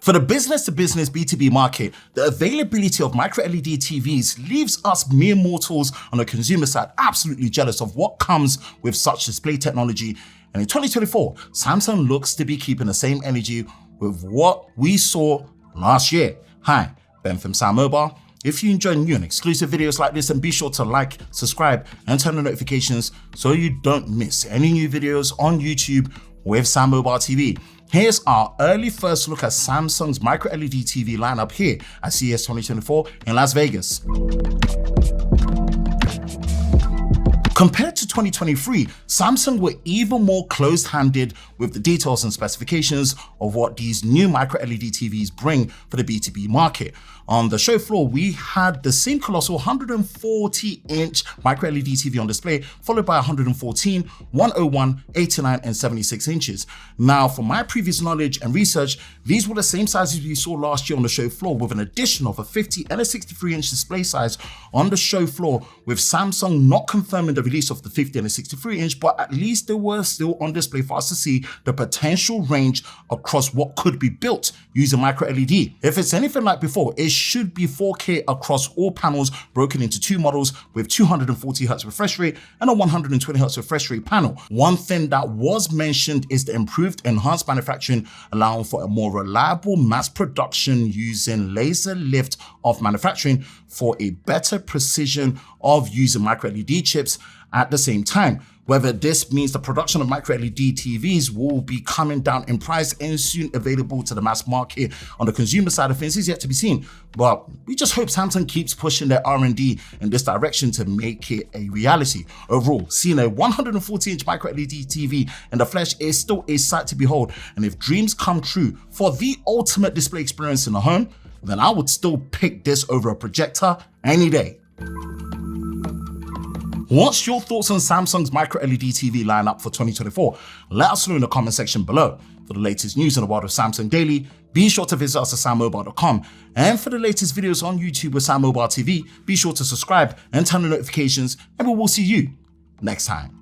For the business-to-business B2B market, the availability of micro-LED TVs leaves us mere mortals on the consumer side absolutely jealous of what comes with such display technology. And in 2024, Samsung looks to be keeping the same energy with what we saw last year. Hi, Ben from SamMobile. If you enjoy new and exclusive videos like this, then be sure to like, subscribe, and turn on notifications so you don't miss any new videos on YouTube with SamMobile TV. Here's our early first look at Samsung's micro-LED TV lineup here at CES 2024 in Las Vegas. Compared to 2023, Samsung were even more closed-handed with the details and specifications of what these new micro-LED TVs bring for the B2B market. On the show floor, we had the same colossal 140-inch micro-LED TV on display, followed by 114, 101, 89, and 76 inches. Now, from my previous knowledge and research, these were the same sizes we saw last year on the show floor, with an addition of a 50 and a 63-inch display size on the show floor, with Samsung not confirming the release of the 50 and the 63-inch, but at least they were still on display for us to see the potential range across what could be built using micro-LED. If it's anything like before, it should be 4K across all panels, broken into two models with 240Hz refresh rate and a 120Hz refresh rate panel. One thing that was mentioned is the improved enhanced manufacturing, allowing for a more reliable mass production using laser lift off manufacturing for a better precision of using micro-LED chips at the same time. Whether this means the production of micro-LED TVs will be coming down in price and soon available to the mass market on the consumer side of things is yet to be seen. But we just hope Samsung keeps pushing their R&D in this direction to make it a reality. Overall, seeing a 140-inch micro-LED TV in the flesh is still a sight to behold. And if dreams come true for the ultimate display experience in the home, then I would still pick this over a projector any day. What's your thoughts on Samsung's micro-LED TV lineup for 2024? Let us know in the comment section below. For the latest news in the world of Samsung Daily, be sure to visit us at SamMobile.com. And for the latest videos on YouTube with SamMobile TV, be sure to subscribe and turn on notifications, and we will see you next time.